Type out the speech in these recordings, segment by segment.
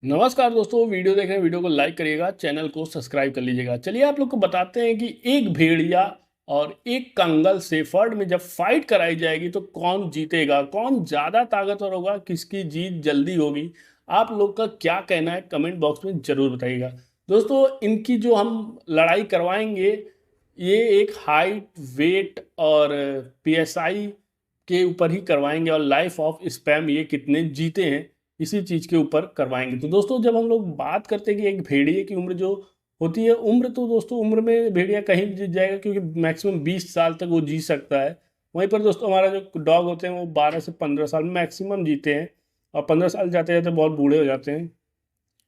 नमस्कार दोस्तों, वीडियो देख रहे हैं, वीडियो को लाइक करिएगा, चैनल को सब्सक्राइब कर लीजिएगा। चलिए आप लोग को बताते हैं कि एक भेड़िया और एक कंगल सेफर्ड में जब फाइट कराई जाएगी तो कौन जीतेगा, कौन ज़्यादा ताकतवर होगा, किसकी जीत जल्दी होगी। आप लोग का क्या कहना है कमेंट बॉक्स में ज़रूर बताइएगा। दोस्तों, इनकी जो हम लड़ाई करवाएंगे ये एक हाइट, वेट और पीएसआई के ऊपर ही करवाएंगे और लाइफ ऑफ स्पैम ये कितने जीते हैं इसी चीज के ऊपर करवाएंगे। तो दोस्तों, जब हम लोग बात करते हैं कि एक भेड़िए की उम्र जो होती है, उम्र तो दोस्तों उम्र में भेड़िया कहीं भी जीत जाएगा क्योंकि मैक्सिमम 20 साल तक वो जी सकता है। वहीं पर दोस्तों हमारा जो डॉग होते हैं वो 12 से 15 साल मैक्सिमम जीते हैं और 15 साल जाते जाते बहुत बूढ़े हो जाते हैं।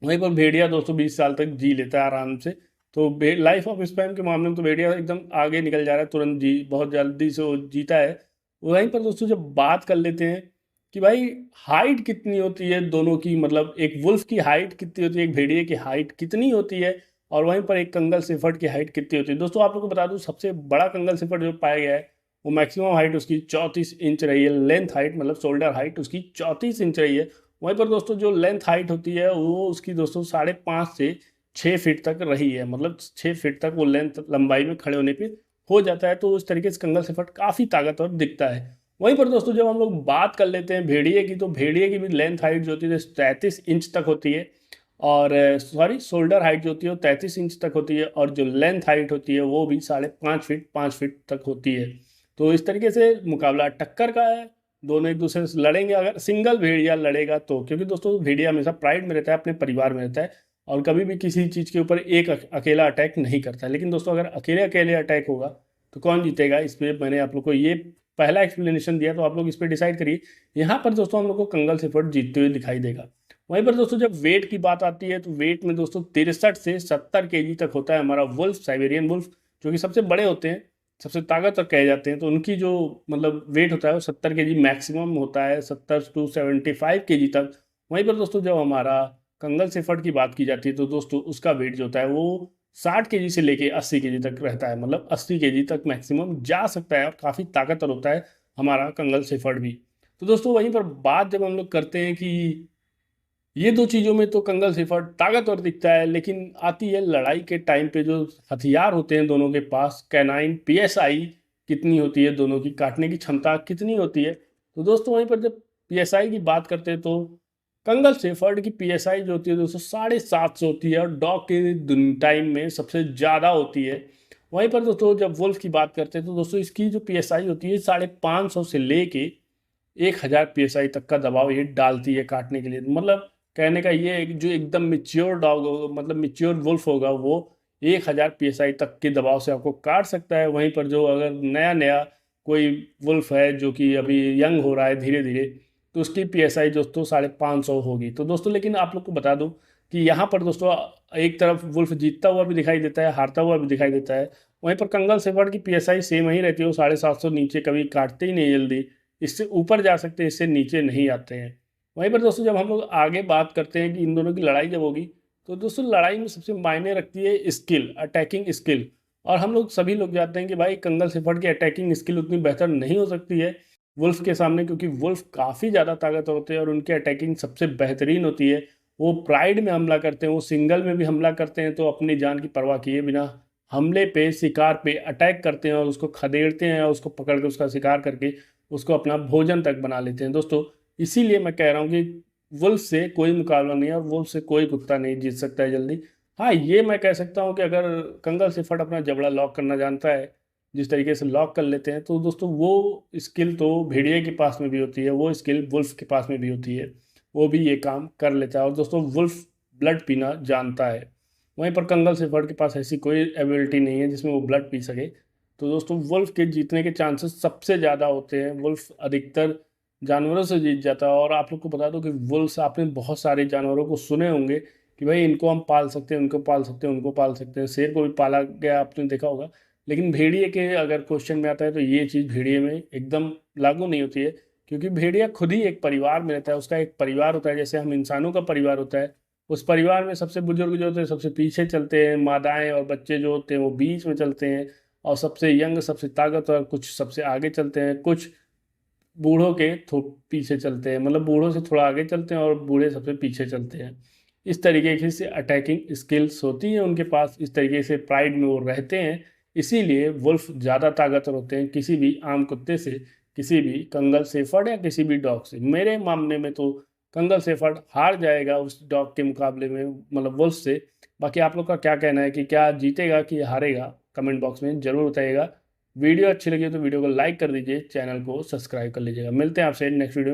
वहीं पर भेड़िया दोस्तों 20 साल तक जी लेता है आराम से। तो लाइफ ऑफ स्पैम के मामले में तो भेड़िया एकदम आगे निकल जा रहा है, तुरंत जी बहुत जल्दी से वो जीता है। वहीं पर दोस्तों जब बात कर लेते हैं कि भाई हाइट कितनी होती है दोनों की, मतलब एक वुल्फ की हाइट कितनी होती है, एक भेड़िए की हाइट कितनी होती है और वहीं पर एक कंगल सेफर्ड की हाइट कितनी होती है। दोस्तों आप लोग को बता दूं, सबसे बड़ा कंगल सेफर्ड जो पाया गया है वो मैक्सिमम हाइट उसकी 34 इंच रही है। लेंथ हाइट मतलब शोल्डर हाइट उसकी 34 इंच रही है। वहीं पर दोस्तों जो लेंथ हाइट होती है वो उसकी दोस्तों 5.5 से 6 फीट तक रही है, मतलब 6 फीट तक वो लेंथ लंबाई में खड़े होने पे हो जाता है। तो उस तरीके से कंगल सेफर्ड काफ़ी ताकतवर दिखता है। वहीं पर दोस्तों जब हम लोग बात कर लेते हैं भेड़िए की, तो भेड़िए की भी लेंथ हाइट जो होती है 33 इंच तक होती है और सॉरी शोल्डर हाइट जो होती है वो 33 इंच तक होती है और जो लेंथ हाइट होती है वो भी 5.5 फीट तक होती है। तो इस तरीके से मुकाबला टक्कर का है, दोनों एक दूसरे से लड़ेंगे। अगर सिंगल भेड़िया लड़ेगा तो, क्योंकि दोस्तों भेड़िया हमेशा प्राइड में रहता है, अपने परिवार में रहता है और कभी भी किसी चीज़ के ऊपर एक अकेला अटैक नहीं करता है। लेकिन दोस्तों अगर अकेले अकेले अटैक होगा तो कौन जीतेगा, इस पर मैंने आप लोग को ये पहला एक्सप्लेनेशन दिया, तो आप लोग इस पर डिसाइड करिए। यहाँ पर दोस्तों हम लोग को कंगल सेफर्ड जीतते हुए दिखाई देगा। वहीं पर दोस्तों जब वेट की बात आती है तो वेट में दोस्तों 63 से 70 केजी तक होता है हमारा वुल्फ, साइबेरियन वुल्फ, जो कि सबसे बड़े होते हैं, सबसे ताकतवर कहे जाते हैं। तो उनकी जो मतलब वेट होता है वो 70 केजी मैक्सिमम होता है, 70 to 75 केजी तक। वहीं पर दोस्तों जब हमारा कंगल सेफर्ड की बात की जाती है तो दोस्तों उसका वेट जो होता है वो 60 केजी से लेके 80 केजी तक रहता है, मतलब 80 केजी तक मैक्सिमम जा सकता है और काफ़ी ताकतवर होता है हमारा कंगल सेफर्ड भी। तो दोस्तों वहीं पर बात जब हम लोग करते हैं कि ये दो चीज़ों में तो कंगल सेफर्ड ताकतवर दिखता है, लेकिन आती है लड़ाई के टाइम पे जो हथियार होते हैं दोनों के पास, कैनाइन पीएसआई कितनी होती है, दोनों की काटने की क्षमता कितनी होती है। तो दोस्तों वहीं पर जब पीएसआई की बात करते हैं तो कंगल शेफर्ड की पीएसआई जो होती है दोस्तों 750 होती है और डॉग के टाइम में सबसे ज़्यादा होती है। वहीं पर दोस्तों जब वुल्फ की बात करते हैं तो दोस्तों इसकी जो पीएसआई होती है 550 से लेके 1000 पीएसआई तक का दबाव ये डालती है काटने के लिए। मतलब कहने का ये है कि जो एकदम मिच्योर डॉग होगा, मतलब मिच्योर वुल्फ होगा, वो 1000 पीएसआई तक के दबाव से आपको काट सकता है। वहीं पर जो अगर नया नया कोई वुल्फ है जो कि अभी यंग हो रहा है धीरे धीरे, तो उसकी पीएसआई दोस्तों 550 होगी। तो दोस्तों लेकिन आप लोग को बता दूं कि यहाँ पर दोस्तों एक तरफ वुल्फ जीतता हुआ भी दिखाई देता है, हारता हुआ भी दिखाई देता है। वहीं पर कंगल सेफर्ड की पीएसआई सेम ही रहती है, वो 750 नीचे कभी काटते ही नहीं जल्दी, इससे ऊपर जा सकते हैं, इससे नीचे नहीं आते हैं। वहीं पर दोस्तों जब हम लोग आगे बात करते हैं कि इन दोनों की लड़ाई जब होगी तो दोस्तों लड़ाई में सबसे मायने रखती है स्किल, अटैकिंग स्किल। और हम लोग सभी लोग जानते हैं कि भाई कंगल सेफर्ड की अटैकिंग स्किल उतनी बेहतर नहीं हो सकती है वुल्फ के सामने, क्योंकि वुल्फ काफ़ी ज़्यादा ताकतवर होते हैं और उनकी अटैकिंग सबसे बेहतरीन होती है। वो प्राइड में हमला करते हैं, वो सिंगल में भी हमला करते हैं तो अपनी जान की परवाह किए बिना हमले पे, शिकार पे अटैक करते हैं और उसको खदेड़ते हैं और उसको पकड़ के उसका शिकार करके उसको अपना भोजन तक बना लेते हैं। दोस्तों इसीलिए मैं कह रहा हूँ कि वुल्फ से कोई मुकाबला नहीं है और वुल्फ से कोई कुत्ता नहीं जीत सकता है जल्दी। हाँ ये मैं कह सकता हूँ कि अगर कंगल सेफर्ड अपना जबड़ा लॉक करना जानता है, जिस तरीके से लॉक कर लेते हैं, तो दोस्तों वो स्किल तो भेड़िए के पास में भी होती है, वो स्किल वुल्फ के पास में भी होती है, वो भी ये काम कर लेता है। और दोस्तों वुल्फ ब्लड पीना जानता है, वहीं पर कंगल सेफर्ड के पास ऐसी कोई एबिलिटी नहीं है जिसमें वो ब्लड पी सके। तो दोस्तों वुल्फ के जीतने के चांसेस सबसे ज़्यादा होते हैं, वुल्फ अधिकतर जानवरों से जीत जाता है। और आप लोग को बता दो कि वुल्फ, आपने बहुत सारे जानवरों को सुने होंगे कि भाई इनको हम पाल सकते हैं, उनको पाल सकते हैं, उनको पाल सकते हैं, शेर को भी पाला गया आपने देखा होगा। लेकिन भेड़िए के अगर क्वेश्चन में आता है तो ये चीज़ भेड़िए में एकदम लागू नहीं होती है, क्योंकि भेड़िया खुद ही एक परिवार में रहता है, उसका एक परिवार होता है, जैसे हम इंसानों का परिवार होता है। उस परिवार में सबसे बुजुर्ग जो होते हैं सबसे पीछे चलते हैं, मादाएं और बच्चे जो होते हैं वो बीच में चलते हैं और सबसे यंग, सबसे ताकतवर कुछ सबसे आगे चलते हैं, कुछ बूढ़ों के पीछे चलते हैं, मतलब बूढ़ों से थोड़ा आगे चलते हैं और बूढ़े सबसे पीछे चलते हैं। इस तरीके से अटैकिंग स्किल्स होती हैं उनके पास, इस तरीके से प्राइड में वो रहते हैं। इसीलिए वुल्फ ज़्यादा ताकतवर होते हैं किसी भी आम कुत्ते से, किसी भी कंगल शेफर्ड या किसी भी डॉग से। मेरे मामले में तो कंगल शेफर्ड हार जाएगा उस डॉग के मुकाबले में, मतलब वुल्फ से। बाकी आप लोग का क्या कहना है कि क्या जीतेगा कि हारेगा, कमेंट बॉक्स में ज़रूर बताइएगा। वीडियो अच्छी लगी तो वीडियो को लाइक कर दीजिए, चैनल को सब्सक्राइब कर लीजिएगा। मिलते हैं आपसे नेक्स्ट वीडियो।